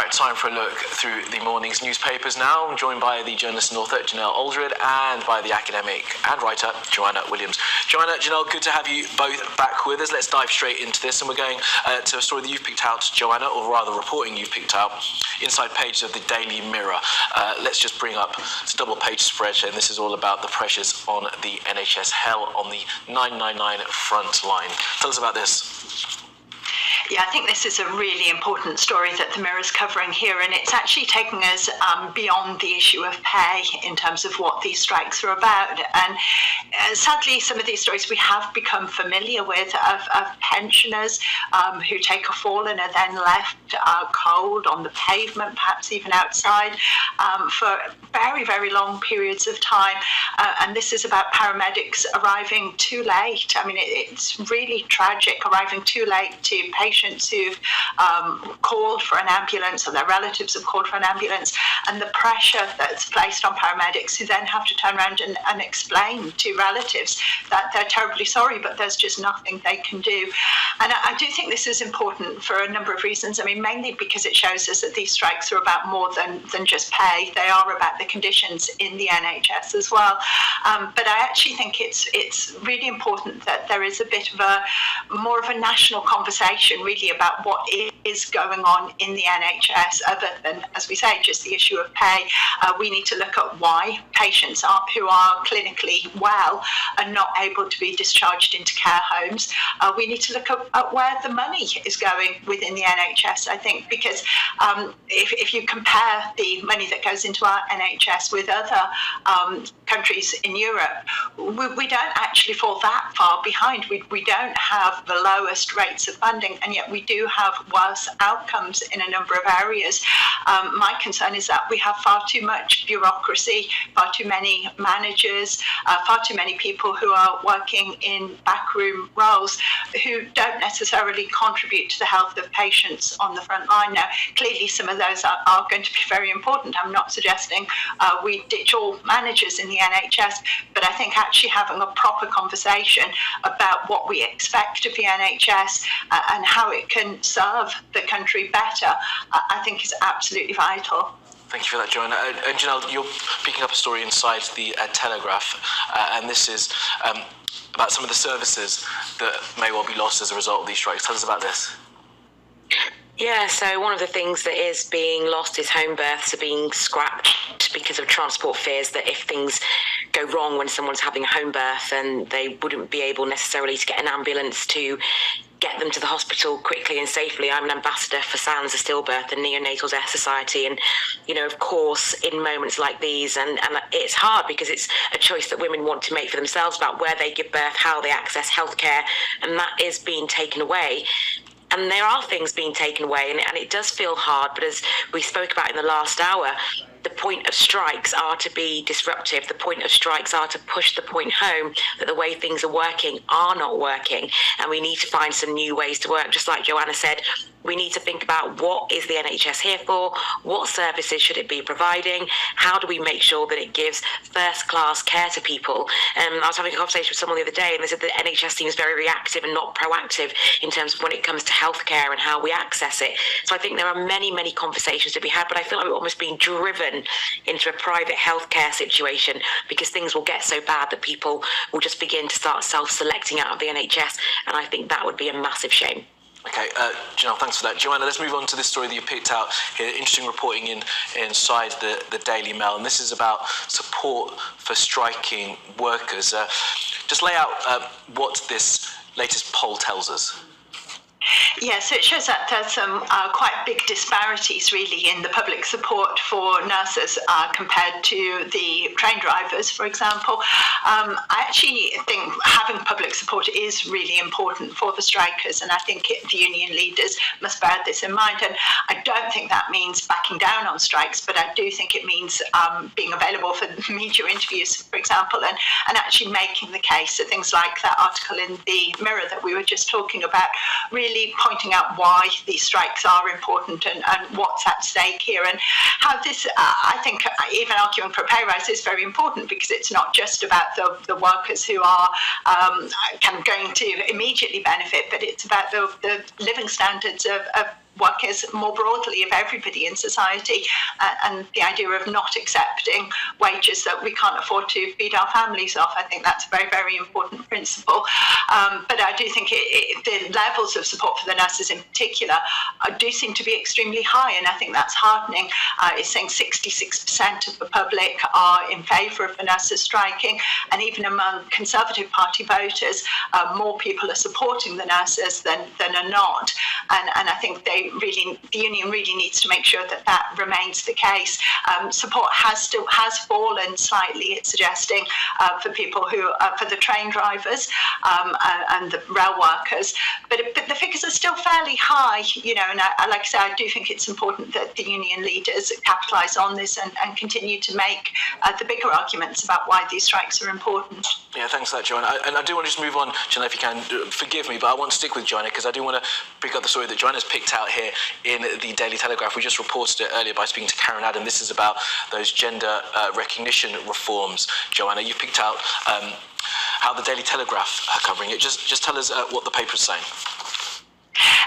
Right, time for a look through the morning's newspapers now. I'm joined by the journalist and author Janelle Aldred and by the academic and writer Joanna Williams. Joanna, Janelle, good to have you both back with us. Let's dive straight into this, and we're going to a story that you've picked out, Joanna, or rather reporting you've picked out, inside pages of the Daily Mirror. Let's just bring up, it's a double-page spread, and this is all about the pressures on the NHS, hell on the 999 front line. Tell us about this. Yeah, I think this is a really important story that the Mirror's covering here, and it's actually taking us beyond the issue of pay in terms of what these strikes are about. And sadly, some of these stories we have become familiar with of pensioners who take a fall and are then left cold on the pavement, perhaps even outside, for very, very long periods of time. And this is about paramedics arriving too late. I mean, it's really tragic, arriving too late to patients who've called for an ambulance, or their relatives have called for an ambulance, and the pressure that's placed on paramedics, who then have to turn around and explain to relatives that they're terribly sorry, but there's just nothing they can do. And I do think this is important for a number of reasons. I mean, mainly because it shows us that these strikes are about more than just pay. They are about the conditions in the NHS as well. But I actually think it's really important that there is a bit of more of a national conversation really about what is going on in the NHS, other than, as we say, just the issue of pay. We need to look at why patients who are clinically well are not able to be discharged into care homes. We need to look at where the money is going within the NHS, I think, because if you compare the money that goes into our NHS with other countries in Europe, we don't actually fall that far behind. We don't have the lowest rates of funding, and yet we do have worse outcomes in a number of areas. My concern is that we have far too much bureaucracy, far too many managers, far too many people who are working in backroom roles who don't necessarily contribute to the health of patients on the front line. Now, clearly some of those are going to be very important. I'm not suggesting we ditch all managers in the NHS, but I think actually having a proper conversation about what we expect of the NHS and how it can serve the country better, I think is absolutely vital. Thank you for that, Joanna. And Janelle, you're picking up a story inside the Telegraph, and this is about some of the services that may well be lost as a result of these strikes. Tell us about this. Yeah, so one of the things that is being lost is home births are being scrapped because of transport fears that if things go wrong when someone's having a home birth, then they wouldn't be able necessarily to get an ambulance to get them to the hospital quickly and safely. I'm an ambassador for SANS, the Stillbirth and Neonatal Death Society, and of course in moments like these, and it's hard because it's a choice that women want to make for themselves about where they give birth, how they access healthcare, and that is being taken away. And there are things being taken away, and it does feel hard, but as we spoke about in the last hour, the point of strikes are to be disruptive. The point of strikes are to push the point home that the way things are working are not working, and we need to find some new ways to work. Just like Joanna said, we need to think about what is the NHS here for, what services should it be providing, how do we make sure that it gives first-class care to people. I was having a conversation with someone the other day, and they said the NHS seems very reactive and not proactive in terms of when it comes to healthcare and how we access it. So I think there are many, many conversations to be had, but I feel like we're almost being driven into a private healthcare situation because things will get so bad that people will just begin to start self-selecting out of the NHS, and I think that would be a massive shame. Okay, Janelle, thanks for that. Joanna, let's move on to this story that you picked out here. Interesting reporting inside the Daily Mail, and this is about support for striking workers. Just lay out what this latest poll tells us. Yeah, so it shows that there's some quite big disparities really in the public support for nurses compared to the train drivers, for example. I actually think having public support is really important for the strikers, and I think the union leaders must bear this in mind. And I don't think that means backing down on strikes, but I do think it means being available for media interviews, for example, and actually making the case. So things like that article in the Mirror that we were just talking about, really pointing out why these strikes are important and what's at stake here, and how this, I think, even arguing for a pay rise is very important, because it's not just about the workers who are kind of going to immediately benefit, but it's about the living standards of workers more broadly, of everybody in society, and the idea of not accepting wages that we can't afford to feed our families off. I think that's a very, very important principle. But I do think the levels of support for the nurses in particular do seem to be extremely high, and I think that's heartening. It's saying 66% of the public are in favour of the nurses striking, and even among Conservative Party voters, more people are supporting the nurses than are not. And I think the union really needs to make sure that remains the case. Support has fallen slightly, it's suggesting, for people for the train drivers and the rail workers, but the figures are still fairly high, and like I say, I do think it's important that the union leaders capitalise on this and continue to make the bigger arguments about why these strikes are important. Yeah, thanks for that, Joanna. And I do want to just move on, Joanna, if you can, forgive me, but I want to stick with Joanna because I do want to pick up the story that Joanna's picked out here in the Daily Telegraph. We just reported it earlier by speaking to Karen Adam. This is about those gender recognition reforms. Joanna, you picked out how the Daily Telegraph are covering it. Just tell us what the paper's saying.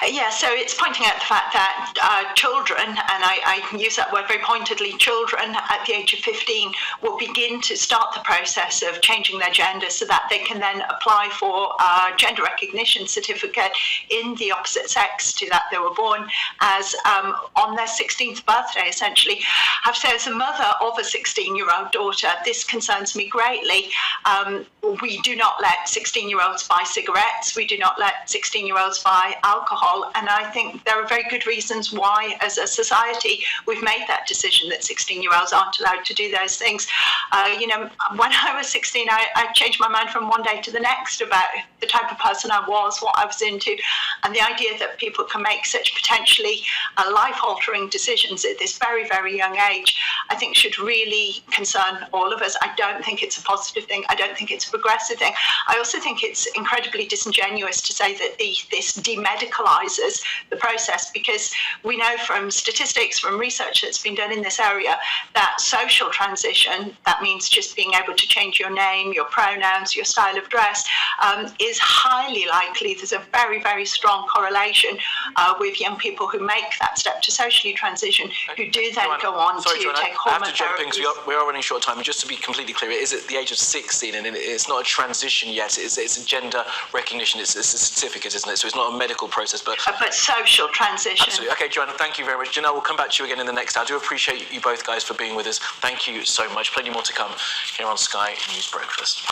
Yeah, so it's pointing out the fact that children, and I use that word very pointedly, children at the age of 15 will begin to start the process of changing their gender so that they can then apply for a gender recognition certificate in the opposite sex to that they were born as on their 16th birthday, essentially. I have to say, as a mother of a 16-year-old daughter, this concerns me greatly. We do not let 16-year-olds buy cigarettes. We do not let 16-year-olds buy alcohol, and I think there are very good reasons why, as a society, we've made that decision that 16-year-olds aren't allowed to do those things. When I was 16, I changed my mind from one day to the next about the type of person I was, what I was into, and the idea that people can make such potentially life-altering decisions at this very, very young age, I think should really concern all of us. I don't think it's a positive thing. I don't think it's a progressive thing. I also think it's incredibly disingenuous to say that this demedicalizes the process, because we know from statistics, from research that's been done in this area, that social transition, that means just being able to change your name, your pronouns, your style of dress, is highly likely. There's a very, very strong correlation with young people who make that step to socially transition, who do then go on to take hormone I have to jump in therapies. because we are running short of time. Just to be completely clear, it is at the age of 16, and it's not a transition yet. It's a gender recognition. It's a certificate, isn't it? So it's not a medical process, but social transition. Absolutely. Okay, Joanna, thank you very much. Janelle, we'll come back to you again in the next hour. I do appreciate you both guys for being with us. Thank you so much. Plenty more to come here on Sky News Breakfast.